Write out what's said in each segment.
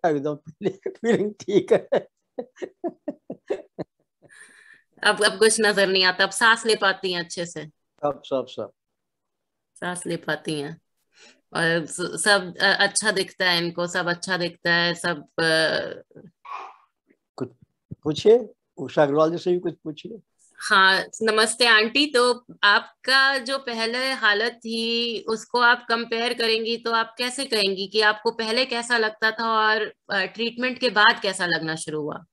एकदम फीलिंग ठीक है। अब कुछ नजर नहीं आता, अब सांस ले पाती हैं अच्छे से? सब सब सब। सांस ले पाती हैं। और सब अच्छा दिखता है इनको, सब अच्छा दिखता है सब कुछ पूछिए, उषा अग्रवाल जी से भी कुछ पूछिए। हाँ, नमस्ते आंटी। तो आपका जो पहले हालत थी उसको आप कंपेयर करेंगी तो आप कैसे कहेंगी कि आपको पहले कैसा लगता था और ट्रीटमेंट के बाद कैसा लगना शुरू हुआ?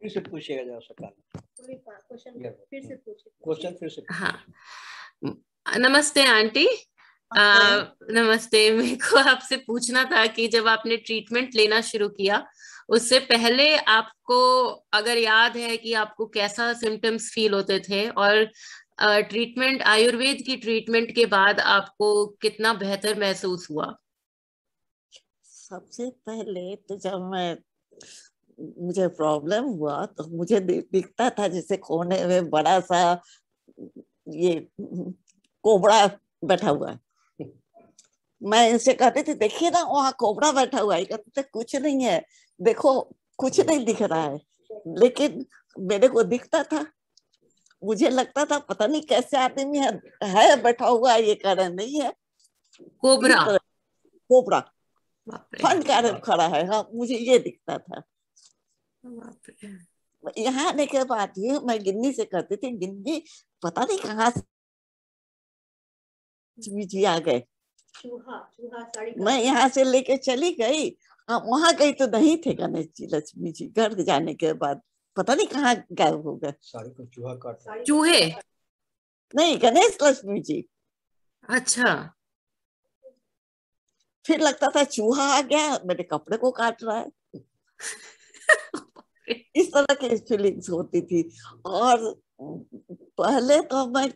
फिर से पूछिएगा जरा सकाल। क्वेश्चन फिर से पूछिए, क्वेश्चन फिर से। हाँ, नमस्ते आंटी। नमस्ते। मेरे को आपसे पूछना था कि जब आपने ट्रीटमेंट लेना शुरू किया उससे पहले आपको अगर याद है कि आपको कैसा सिम्टम्स फील होते थे, और ट्रीटमेंट, आयुर्वेद की ट्रीटमेंट के बाद आपको कितना बेहतर महसूस हुआ? सबसे पहले तो जब मैं मुझे प्रॉब्लम हुआ तो मुझे दिखता था जैसे कोने में बड़ा सा ये कोबरा बैठा हुआ है। मैं इनसे कहती थी देखिए ना वहाँ कोबरा बैठा हुआ है, कहते थे कुछ नहीं है, देखो कुछ नहीं दिख रहा है। लेकिन मेरे को दिखता था, मुझे लगता था पता नहीं कैसे आदमी है बैठा हुआ, ये कह रहे नहीं है। कोबरा? इस तरह कोबरा बाप रे। फन का खड़ा है, हाँ मुझे ये दिखता था। बाप रे। यहाँ आने के बाद ही मैं गिन्नी से करती थी, गिन्नी पता नहीं कहाँ से जी आ गए। चूहा चूहा साड़ी मैं यहाँ से लेके चली गई, वहां गई तो नहीं थे गणेश जी लक्ष्मी जी। घर जाने के बाद पता नहीं कहाँ गायब हो गए। साड़ी को चूहा काट। चूहे? नहीं, गणेश लक्ष्मी जी। अच्छा। फिर लगता था चूहा आ गया मेरे कपड़े को काट रहा है। इस तरह की फीलिंग्स होती थी। और पहले तो मैं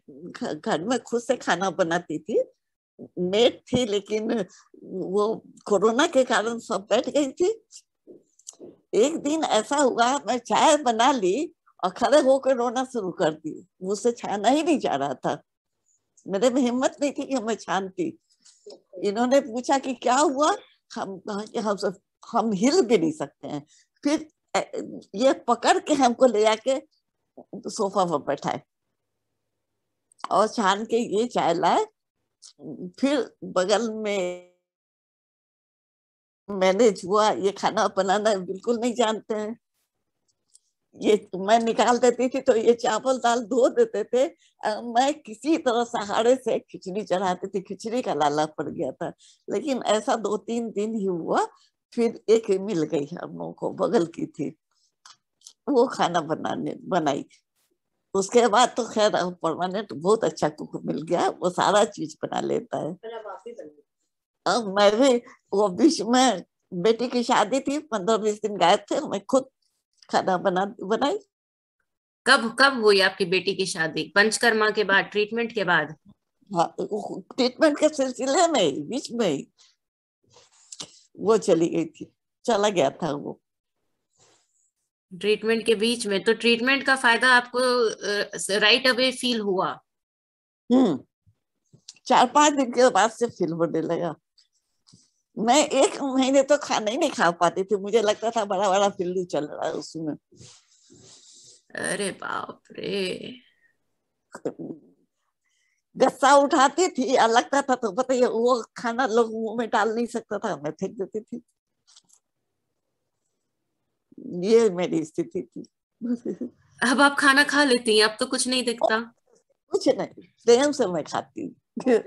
घर में खुद से खाना बनाती थी, मेड थी, लेकिन वो कोरोना के कारण सब बैठ गई थी। एक दिन ऐसा हुआ मैं चाय बना ली और खड़े होकर रोना शुरू कर दी, मुझसे छाना ही नहीं जा रहा था। मेरे में हिम्मत नहीं थी कि मैं छानती। इन्होंने पूछा कि क्या हुआ, हम कहा कि हम हिल भी नहीं सकते हैं। फिर ये पकड़ के हमको ले आके सोफा पर बैठाए और छान के ये चाय लाए। फिर बगल में मैनेज हुआ, ये खाना बनाना बिल्कुल नहीं जानते हैं, ये मैं निकाल देती थी तो ये चावल दाल धो देते थे। मैं किसी तरह सहारे से खिचड़ी चढ़ाती थी, खिचड़ी का लाला पड़ गया था। लेकिन ऐसा 2-3 दिन ही हुआ, फिर एक मिल गई हम लोगों को, बगल की थी, वो खाना बनाई। उसके बाद तो खैर परमानेंट बहुत अच्छा कुक मिल गया, वो सारा चीज बना लेता है। अब मैं भी, वो बीच में बेटी की शादी थी, 15-20 दिन गायब थे, मैं खुद खाना बनाई। कब कब हुई आपकी बेटी की शादी? पंचकर्मा के बाद, ट्रीटमेंट के बाद? हाँ, ट्रीटमेंट के सिलसिले में बीच में ही वो चली गई थी, चला गया था वो। ट्रीटमेंट के बीच में? तो ट्रीटमेंट का फायदा आपको राइट अवे फील हुआ? 4-5 दिन के बाद से फील होने लगा। मैं 1 महीने तो खाना ही नहीं खा पाती थी, मुझे लगता था बड़ा बड़ा पिल्लू चल रहा है उसमें। अरे बाप रे। गस्सा उठाती थी और लगता था तो बताइए वो खाना लोग मुंह में डाल नहीं सकता था, मैं फेंक देती थी। ये मेरी स्थिति थी। अब आप खाना खा लेती हैं? अब तो कुछ नहीं दिखता? कुछ नहीं, प्रेम से मैं खाती हूँ।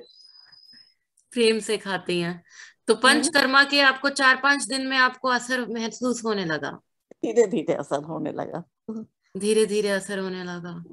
प्रेम से खाती हैं? तो पंचकर्मा के आपको 4-5 दिन में आपको असर महसूस होने लगा? धीरे धीरे असर होने लगा। धीरे धीरे असर होने लगा।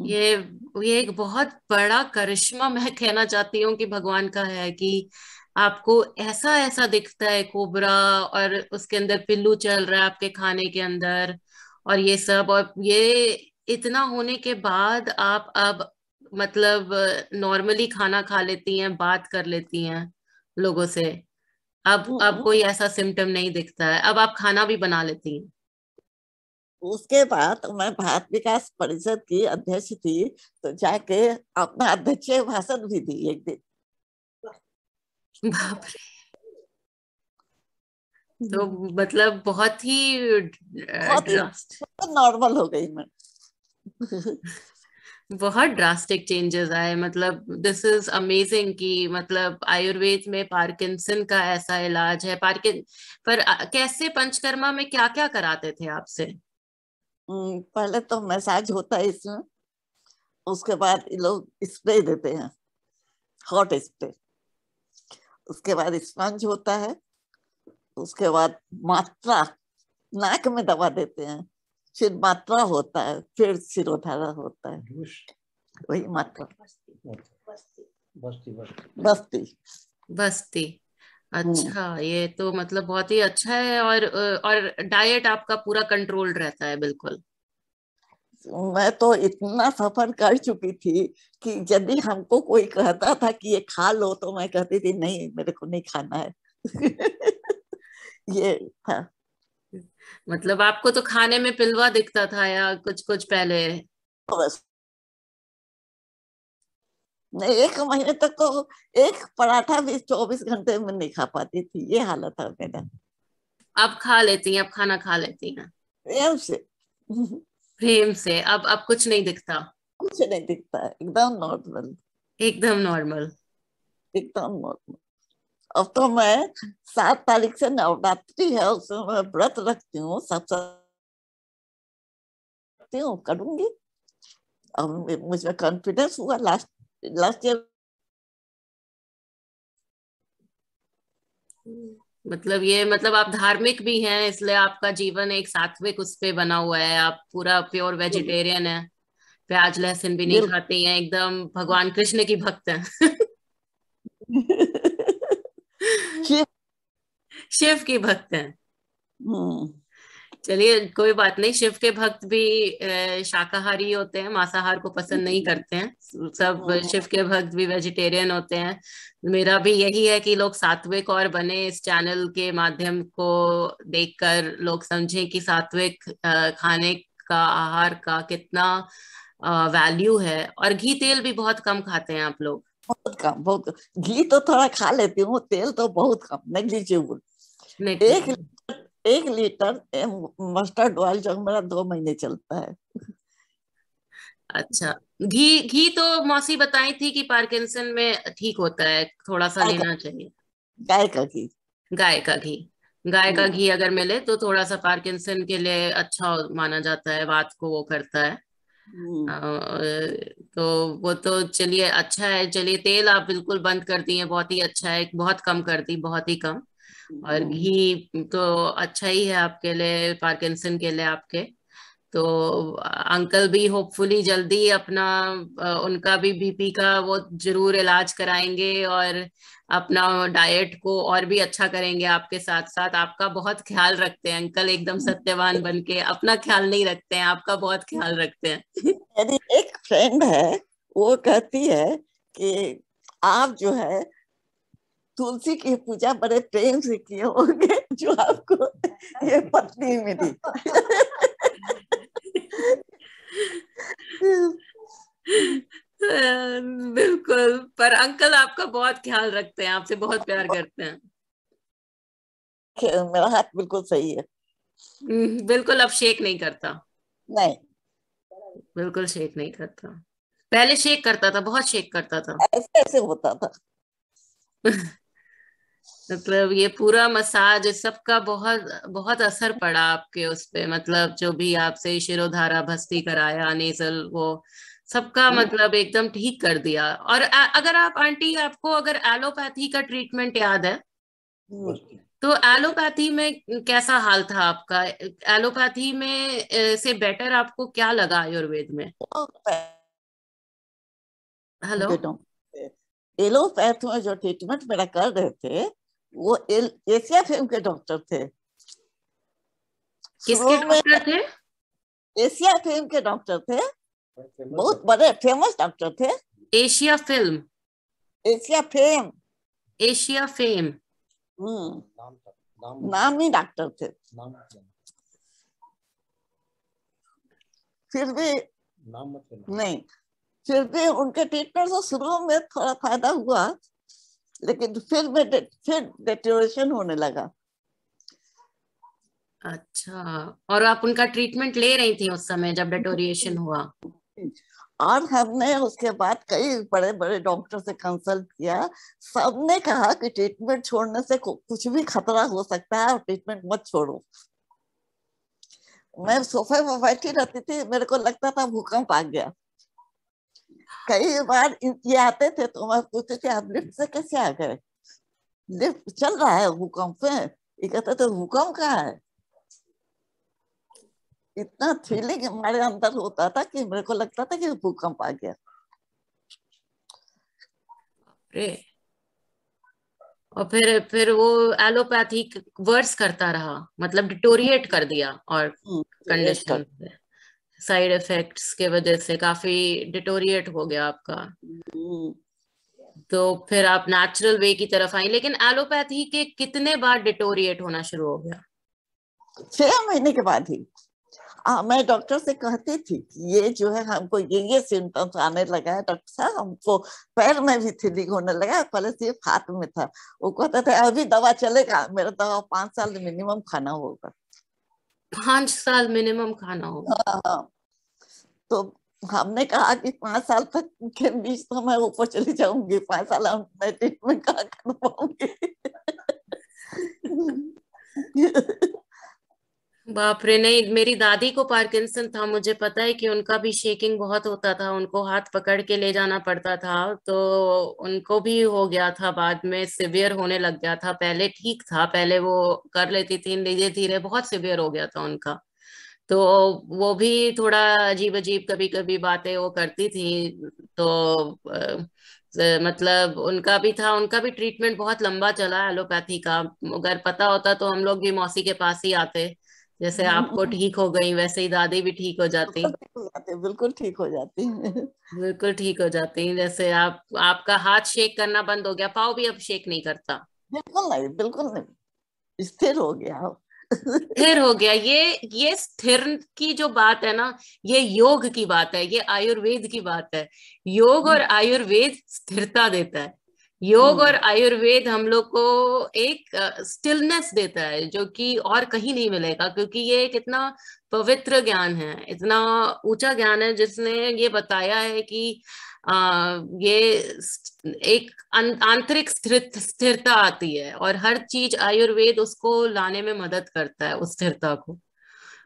ये ये एक बहुत बड़ा करिश्मा मैं कहना चाहती हूँ कि भगवान का है कि आपको ऐसा ऐसा दिखता है कोबरा, और उसके अंदर पिल्लू चल रहा है आपके खाने के अंदर, और ये सब, और ये इतना होने के बाद आप अब मतलब नॉर्मली खाना खा लेती हैं, बात कर लेती हैं लोगों से। अब कोई ऐसा सिम्टम नहीं दिखता है, अब आप खाना भी बना लेती हैं? उसके बाद मैं भारत विकास परिषद की अध्यक्ष थी, तो जाके अपना अध्यक्ष भाषण भी दी एक दिन। बाप रे। तो मतलब बहुत ही नॉर्मल हो गई मैं। बहुत ड्रास्टिक चेंजेस आए, मतलब दिस इज अमेजिंग कि मतलब आयुर्वेद में पार्किंसन का ऐसा इलाज है। पर कैसे पंचकर्मा में क्या क्या कराते थे आपसे? पहले तो मसाज होता है इसमें, उसके बाद ये लोग स्प्रे देते हैं, हॉट स्प्रे। उसके बाद स्पंज होता है, उसके बाद मात्रा नाक में दवा देते हैं, फिर मात्रा होता है, फिर शिरोधारा होता है, वही मात्रा। बस्ती। बस्ती। अच्छा, ये तो मतलब बहुत ही अच्छा है। और डाइट आपका पूरा कंट्रोल्ड रहता है बिल्कुल? मैं तो इतना सफर कर चुकी थी कि यदि हमको कोई कहता था कि ये खा लो, तो मैं कहती थी नहीं, मेरे को नहीं खाना है। ये था। मतलब आपको तो खाने में पिलवा दिखता था या कुछ कुछ पहले? बस नहीं, 1 महीने तक तो एक पराठा भी 24 घंटे में नहीं खा पाती थी, ये हालत था मेरा। आप खा लेती हैं, आप खाना खा लेती हैं प्रेम से। प्रेम से? अब कुछ नहीं दिखता? कुछ नहीं दिखता है, एकदम नॉर्मल। एकदम नॉर्मल। एकदम नॉर्मल। अब तो मैं 7 तारीख से नवरात्रि है, उसमें मैं व्रत रखती हूँ, सब रखती हूँ, करूंगी। अब मुझे कॉन्फिडेंस हुआ लास्ट लास्ट ईयर। मतलब आप धार्मिक भी हैं, इसलिए आपका जीवन एक सात्विक उस पे बना हुआ है। आप पूरा प्योर वेजिटेरियन है, प्याज लहसुन भी नहीं बिल्कुल। खाती हैं, एकदम भगवान कृष्ण की भक्त हैं। शिव। शिव की भक्त हैं। हम्म। चलिए, कोई बात नहीं। शिव के भक्त भी शाकाहारी होते हैं, मांसाहार को पसंद नहीं करते हैं। सब शिव के भक्त भी वेजिटेरियन होते हैं। मेरा भी यही है कि लोग सात्विक और बने। इस चैनल के माध्यम को देखकर लोग समझें कि सात्विक खाने का, आहार का कितना वैल्यू है। और घी तेल भी बहुत कम खाते हैं आप लोग? बहुत कम, बहुत। घी तो थोड़ा खा लेती हूँ, तेल तो बहुत कम, नेग्लिजिबल। एक नहीं। 1 लीटर मस्टर्ड ऑयल जो मेरा 2 महीने चलता है। अच्छा, घी घी तो मौसी बताई थी कि पार्किंसन में ठीक होता है, थोड़ा सा गाय का लेना चाहिए। गाय का घी। गाय का घी। गाय का हम्म। घी अगर मिले तो थोड़ा सा पार्किंसन के लिए अच्छा माना जाता है, बात को वो करता है। हम्म। तो वो तो चलिए अच्छा है। चलिए, तेल आप बिल्कुल बंद कर दिए, बहुत ही अच्छा है। बहुत कम कर दी, बहुत ही कम। और हम्म। घी तो अच्छा ही है आपके लिए, पार्किंसन के लिए आपके। तो अंकल भी होपफुली जल्दी अपना उनका भी बीपी का वो जरूर इलाज कराएंगे, और अपना डाइट को और भी अच्छा करेंगे आपके साथ साथ। आपका बहुत ख्याल रखते हैं अंकल, एकदम सत्यवान बन के। अपना ख्याल नहीं रखते हैं, आपका बहुत ख्याल रखते हैं। मेरी एक फ्रेंड है, वो कहती है कि आप जो है तुलसी की पूजा बड़े प्रेम से किए होंगे, जो आपको ये पत्नी मिली। बिल्कुल। पर अंकल आपका बहुत ख्याल रखते हैं, आपसे बहुत प्यार करते हैं। मेरा हाथ बिल्कुल सही है। बिल्कुल, अब शेक नहीं करता? नहीं, बिल्कुल शेक नहीं करता। पहले शेक करता था, बहुत शेक करता था। ऐसे ऐसे होता था। मतलब ये पूरा मसाज इस सब का बहुत बहुत असर पड़ा आपके उस पे। मतलब जो भी आपसे शिरोधारा भस्ती कराया, नेजल, वो सबका मतलब एकदम ठीक कर दिया। और अगर आप आंटी, आपको अगर एलोपैथी का ट्रीटमेंट याद है, तो एलोपैथी में कैसा हाल था आपका? एलोपैथी में से बेटर आपको क्या लगा आयुर्वेद में? हेलो? एलोपैथ में जो ट्रीटमेंट मेरा कर रहे थे, वो एशिया फिल्म के डॉक्टर थे किसके शुरू में। डॉक्टर थे? एशिया फिल्म के डॉक्टर थे, बहुत बड़े फेमस डॉक्टर थे। Asia film? Asia fame. Asia fame? नामी डॉक्टर थे। फिर भी नहीं, फिर भी उनके ट्रीटमेंट से शुरू में थोड़ा फायदा हुआ, लेकिन फिर डिटेरियोरेशन होने लगा। अच्छा, और आप उनका ट्रीटमेंट ले रही थी उस समय जब डिटोरिएशन हुआ? और हमने उसके बाद कई बड़े बड़े डॉक्टर से कंसल्ट किया। सबने कहा कि ट्रीटमेंट छोड़ने से कुछ भी खतरा हो सकता है और ट्रीटमेंट मत छोड़ो। मैं सोफे में बैठी रहती थी, मेरे को लगता था भूकंप आ गया। कई बार ये आते थे तो मैं पूछती थी आप लिफ्ट से कैसे आ गए, लिफ्ट चल रहा है भूकंप में। ये कहते थे भूकंप कहाँ है। इतना फीलिंग हमारे अंदर होता था कि मेरे को लगता था कि भूकंप आ गया। अरे, और फिर वो एलोपैथिक वर्स करता रहा, मतलब डिटोरिएट कर दिया, और कंडीशन साइड इफेक्ट्स के वजह से काफी डिटोरिएट हो गया आपका। तो फिर आप नेचुरल वे की तरफ आई, लेकिन एलोपैथी के कितने बार डिटोरिएट होना शुरू हो गया? 6 महीने के बाद ही। मैं डॉक्टर से कहती थी कि ये जो है हमको ये सिम्टम्स आने लगा है डॉक्टर साहब, हमको पैर में भी थ्रिलिंग होने लगा है, पहले सिर्फ हाथ में था। वो कहते थे अभी दवा चलेगा, मेरा दवा 5 साल मिनिमम खाना होगा। 5 साल मिनिमम खाना होगा? हाँ। तो हमने कहा कि 5 साल तक के बीच तो मैं ऊपर चली जाऊंगी, 5 साल मैं ट्रीटमेंट कहाँ कर पाऊंगी। बाप रे, नहीं, मेरी दादी को पार्किंसन था, मुझे पता है कि उनका भी शेकिंग बहुत होता था, उनको हाथ पकड़ के ले जाना पड़ता था। तो उनको भी हो गया था, बाद में सिवियर होने लग गया था। पहले ठीक था, पहले वो कर लेती थी, धीरे धीरे बहुत सिवियर हो गया था उनका। तो वो भी थोड़ा अजीब अजीब कभी कभी बातें वो करती थी। तो मतलब उनका भी था, उनका भी ट्रीटमेंट बहुत लंबा चला एलोपैथी का। अगर पता होता तो हम लोग भी मौसी के पास ही आते। जैसे आपको ठीक हो गई वैसे ही दादी भी ठीक हो जाती। बिल्कुल ठीक हो जाती है। बिल्कुल ठीक हो जाती। जैसे आपका हाथ शेक करना बंद हो गया, पाँव भी अब शेक नहीं करता। बिल्कुल नहीं, बिल्कुल नहीं, स्थिर हो गया। स्थिर हो गया। ये स्थिर की जो बात है ना, ये योग की बात है, ये आयुर्वेद की बात है। योग और आयुर्वेद स्थिरता देता है। योग और आयुर्वेद हम लोग को एक स्टिलनेस देता है, जो कि और कहीं नहीं मिलेगा, क्योंकि ये एक इतना पवित्र ज्ञान है, इतना ऊंचा ज्ञान है, जिसने ये बताया है कि ये एक आंतरिक स्थिरता आती है, और हर चीज आयुर्वेद उसको लाने में मदद करता है, उस स्थिरता को।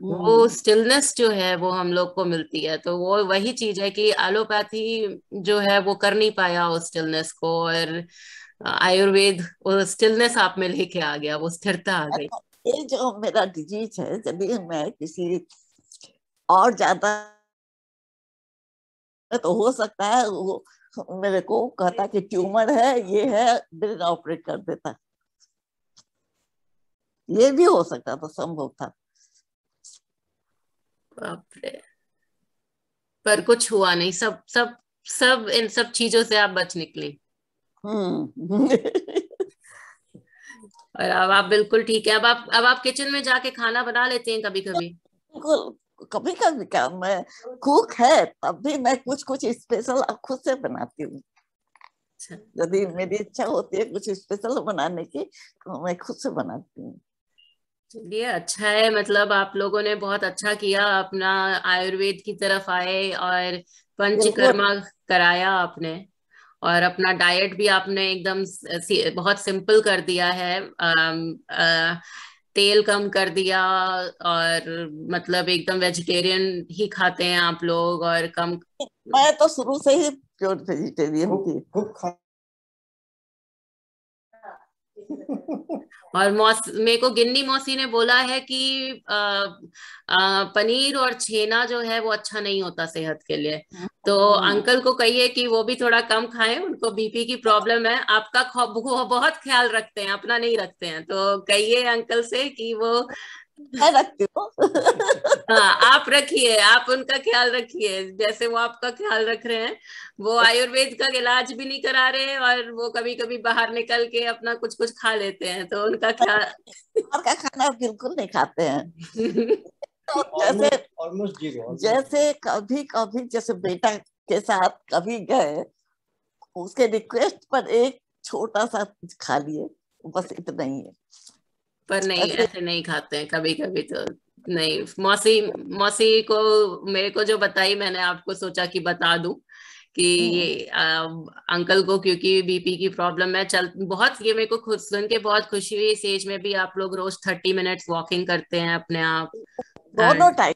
वो स्टिलनेस जो है वो हम लोग को मिलती है। तो वो वही चीज है कि एलोपैथी जो है वो कर नहीं पाया उस स्टिलनेस को, और आयुर्वेद वो स्टिलनेस आप में लेके आ गया, वो स्थिरता आ गई। ये जो मेरा डिजीज है, यदि मैं किसी और ज्यादा तो हो सकता है वो मेरे को कहता कि ट्यूमर है, ये है, ब्रेन ऑपरेट कर देता। ये भी हो सकता था, संभव था। बाप रे, पर कुछ हुआ नहीं, सब सब सब इन सब चीजों से आप बच निकली। और अब आप बिल्कुल ठीक है। अब आप किचन में जाके खाना बना लेते हैं कभी कभी? बिल्कुल, कभी कभी क्या, मैं कुक है तब भी मैं कुछ कुछ स्पेशल खुद से बनाती हूँ। अच्छा, यदि मेरी इच्छा होती है कुछ स्पेशल बनाने की तो मैं खुद से बनाती हूँ। चलिए अच्छा है, मतलब आप लोगों ने बहुत अच्छा किया, अपना आयुर्वेद की तरफ आए और बिल्कुल। पंचकर्मा कराया आपने। और अपना डाइट भी आपने एकदम बहुत सिंपल कर दिया है। तेल कम कर दिया, और मतलब एकदम वेजिटेरियन ही खाते हैं आप लोग, और कम। मैं तो शुरू से ही प्योर वेजिटेरियन थी। और मेरे को गिन्नी मौसी ने बोला है कि पनीर और छेना जो है वो अच्छा नहीं होता सेहत के लिए। तो अंकल को कहिए कि वो भी थोड़ा कम खाएं, उनको बीपी की प्रॉब्लम है। आपका वो बहुत ख्याल रखते हैं, अपना नहीं रखते हैं, तो कहिए अंकल से कि वो मैं रखती हूँ। हाँ, आप रखिए, आप उनका ख्याल रखिए जैसे वो आपका ख्याल रख रहे हैं। वो आयुर्वेद का इलाज भी नहीं करा रहे हैं, और वो कभी कभी बाहर निकल के अपना कुछ कुछ खा लेते हैं, तो उनका ख्याल। बाहर का खाना बिल्कुल नहीं खाते हैं। तो जैसे कभी कभी जैसे बेटा के साथ कभी गए, उसके रिक्वेस्ट पर एक छोटा सा कुछ खा लिए, बस इतना ही है। पर नहीं, ऐसे ऐसे नहीं खाते हैं कभी कभी तो। नहीं, मौसी मौसी को मेरे को जो बताई, मैंने आपको सोचा कि बता दूं कि ये अंकल को क्योंकि बीपी की प्रॉब्लम है, चल बहुत, ये मेरे को खुद सुन के बहुत खुशी हुई। इस एज में भी आप लोग रोज 30 मिनट्स वॉकिंग करते हैं अपने आप। दोनों टाइम,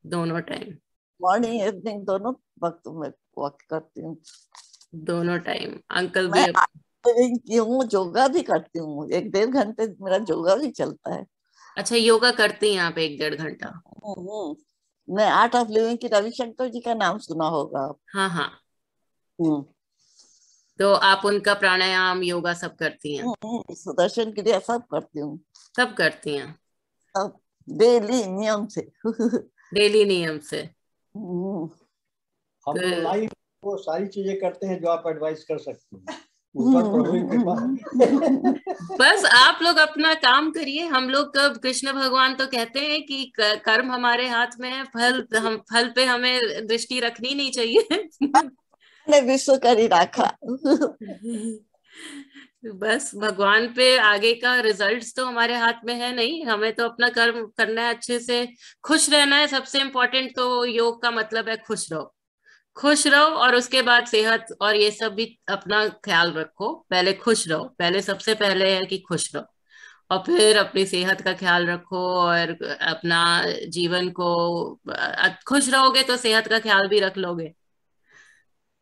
दोनों टाइम? मॉर्निंग इवनिंग दोनों वक्त में वॉक करती हूँ। दोनों टाइम अंकल मैं भी आर्ट की हूँ, योगा भी करती हूँ, 1-1.5 घंटे मेरा योगा भी चलता है। अच्छा, योगा करती हैं आप 1-1.5 घंटा? मैं आर्ट ऑफ लिविंग की रविशंकर जी का नाम सुना होगा आप। हाँ हाँ। हम्म, तो आप उनका प्राणायाम योगा सब करती हैं? सुदर्शन क्रिया सब करती हूँ, सब करती हैं? सब डेली नियम से। डेली नियम से? हम्म, हम तो लाइफ वो सारी चीजें करते हैं जो आप एडवाइस कर सकते हैं, ऊपर प्रभु की कृपा है। बस आप लोग अपना काम करिए। हम लोग कब, कृष्ण भगवान तो कहते हैं कि कर्म हमारे हाथ में है, फल हम, फल पे हमें दृष्टि रखनी नहीं चाहिए। ने विश्व करी राखा। बस भगवान पे आगे का रिजल्ट्स तो हमारे हाथ में है नहीं, हमें तो अपना कर्म करना है, अच्छे से खुश रहना है। सबसे इम्पोर्टेंट तो योग का मतलब है खुश रहो, खुश रहो, और उसके बाद सेहत और ये सब भी अपना ख्याल रखो। पहले खुश रहो, पहले सबसे पहले है कि खुश रहो, और फिर अपनी सेहत का ख्याल रखो और अपना जीवन को, खुश रहोगे तो सेहत का ख्याल भी रख लोगे,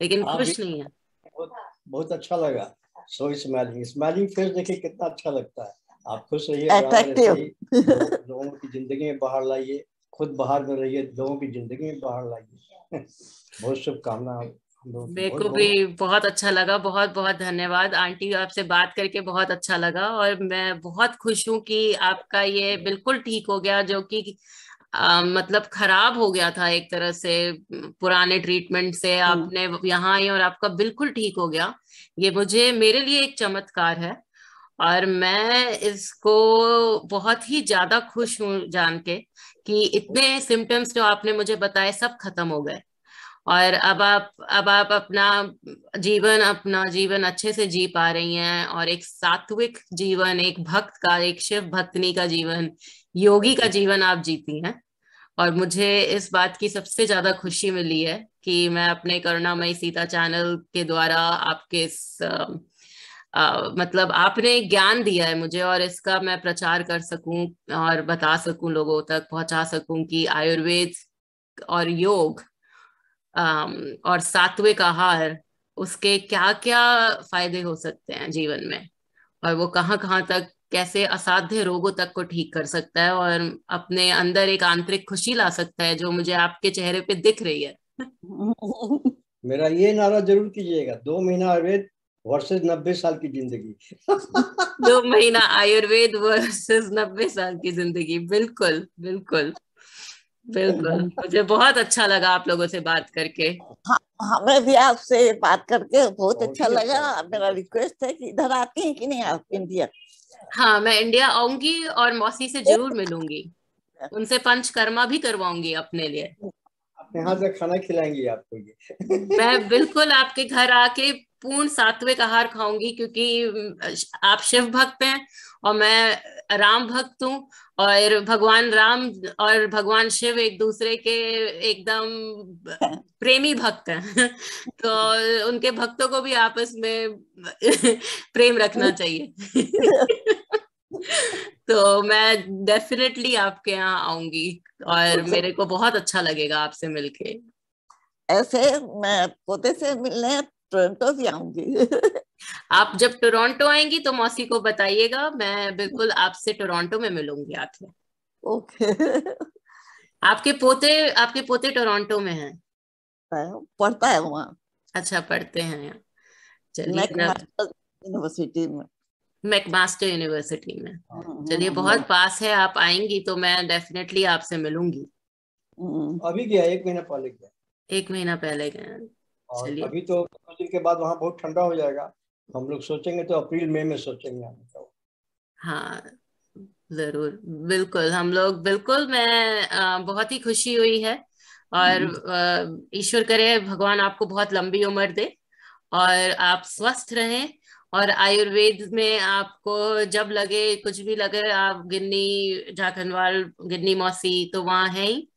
लेकिन आप भी खुश नहीं है। बहुत बहुत अच्छा लगा। सो स्माइलिंग, स्माइलिंग फेस देखिए कितना अच्छा लगता है। आप खुश रहिए, बराबर ऐसे ही लोगों की जिंदगी में बाहर लाइए, खुद बाहर में रहिए, लोगों की जिंदगी में बाहर लाइए। बहुत शुभकामना हम लोग की। मेरे बहुत को बहुत भी बहुत अच्छा लगा, बहुत बहुत धन्यवाद आंटी, आपसे बात करके बहुत अच्छा लगा। और मैं बहुत खुश हूँ कि आपका ये बिल्कुल ठीक हो गया, जो कि मतलब खराब हो गया था एक तरह से पुराने ट्रीटमेंट से। आपने यहाँ आई और आपका बिल्कुल ठीक हो गया। ये मुझे, मेरे लिए एक चमत्कार है, और मैं इसको बहुत ही ज्यादा खुश हूँ जान के कि इतने सिम्टम्स जो आपने मुझे बताए सब खत्म हो गए। और अब आप अपना जीवन अच्छे से जी पा रही हैं, और एक सात्विक जीवन, एक भक्त का, एक शिव भक्तनी का जीवन, योगी का जीवन आप जीती हैं। और मुझे इस बात की सबसे ज्यादा खुशी मिली है कि मैं अपने करुणामयी सीता चैनल के द्वारा आपके इस मतलब आपने ज्ञान दिया है मुझे, और इसका मैं प्रचार कर सकूं और बता सकूं, लोगों तक पहुंचा सकूं कि आयुर्वेद और योग और सात्विक आहार, उसके क्या क्या फायदे हो सकते हैं जीवन में, और वो कहाँ कहाँ तक, कैसे असाध्य रोगों तक को ठीक कर सकता है, और अपने अंदर एक आंतरिक खुशी ला सकता है, जो मुझे आपके चेहरे पे दिख रही है। मेरा ये नारा जरूर कीजिएगा, 2 महीना आयुर्वेद वर्सेस 90 साल की जिंदगी। 2 महीना आयुर्वेद वर्सेस 90 साल की जिंदगी। बिल्कुल बिल्कुल बिल्कुल। मुझे बहुत अच्छा लगा आप लोगों से बात करके। हाँ, हमें भी आपसे बात करके बहुत अच्छा ही लगा। अच्छा। मेरा रिक्वेस्ट है कि इधर आती हैं कि नहीं आप इंडिया? हाँ, मैं इंडिया आऊंगी और मौसी से जरूर मिलूंगी, उनसे पंचकर्मा भी करवाऊंगी अपने लिए। अपने हाथ से खाना खिलाएंगे आपको ये। मैं बिल्कुल आपके घर आके पूर्ण सात्विक आहार खाऊंगी, क्योंकि आप शिव भक्त हैं और मैं राम भक्त हूँ, और भगवान राम और भगवान शिव एक दूसरे के एकदम प्रेमी भक्त हैं। तो उनके भक्तों को भी आपस में प्रेम रखना चाहिए। तो मैं डेफिनेटली आपके यहाँ आऊंगी, और मेरे को बहुत अच्छा लगेगा आपसे मिलके। ऐसे मैं पोते से मिलने टोरंटो भी आऊंगी। आप जब टोरंटो आएंगी तो मौसी को बताइएगा, मैं बिल्कुल आपसे टोरंटो में मिलूंगी आके। ओके। आपके पोते टोरंटो में हैं? पढ़ता है वहाँ अच्छा, पढ़ते हैं यहाँ। चलिए, मैकमास्टर यूनिवर्सिटी में। मैकमास्टर यूनिवर्सिटी में। चलिए, हम्म, बहुत पास है, आप आएंगी तो मैं डेफिनेटली आपसे मिलूंगी। अभी गया, 1 महीना पहले गया। 1 महीना पहले गए? और चलिए। अभी तो कुछ दिन के बाद वहाँ बहुत ठंडा हो जाएगा। हम लोग सोचेंगे तो अप्रैल मई में सोचेंगे आने का। हाँ, जरूर, बिल्कुल, हम लोग बिल्कुल, मैं बहुत ही खुशी हुई है, और ईश्वर करे भगवान आपको बहुत लंबी उम्र दे, और आप स्वस्थ रहें, और आयुर्वेद में आपको जब लगे, कुछ भी लगे, आप गिन्नी झाकनवाल, गिन्नी मौसी तो वहां है ही।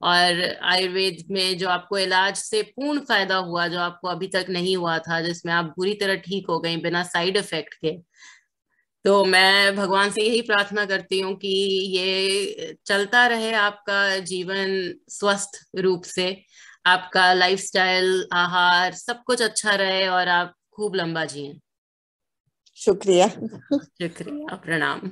और आयुर्वेद में जो आपको इलाज से पूर्ण फायदा हुआ, जो आपको अभी तक नहीं हुआ था, जिसमें आप पूरी तरह ठीक हो गई बिना साइड इफेक्ट के, तो मैं भगवान से यही प्रार्थना करती हूँ कि ये चलता रहे आपका जीवन स्वस्थ रूप से, आपका लाइफस्टाइल, आहार सब कुछ अच्छा रहे और आप खूब लंबा जिएं। शुक्रिया। शुक्रिया, प्रणाम।